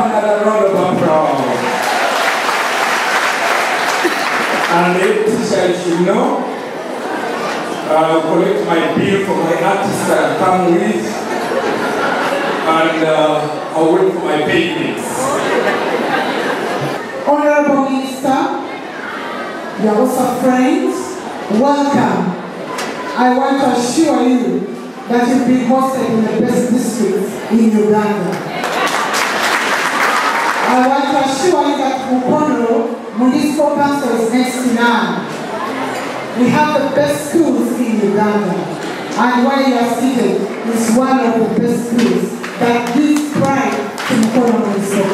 another round of applause. And ladies, as you know, I'll collect my bill for my artists that come with, and I'll wait for my payments. Honorable Minister, you're also friends, welcome. I want to assure you that you've been hosted in the best district in Uganda. I want to assure you that Mukono Municipal Council is next to none. We have the best schools in Uganda, and where you are seated is one of the best schools that gives pride to Mukono Municipal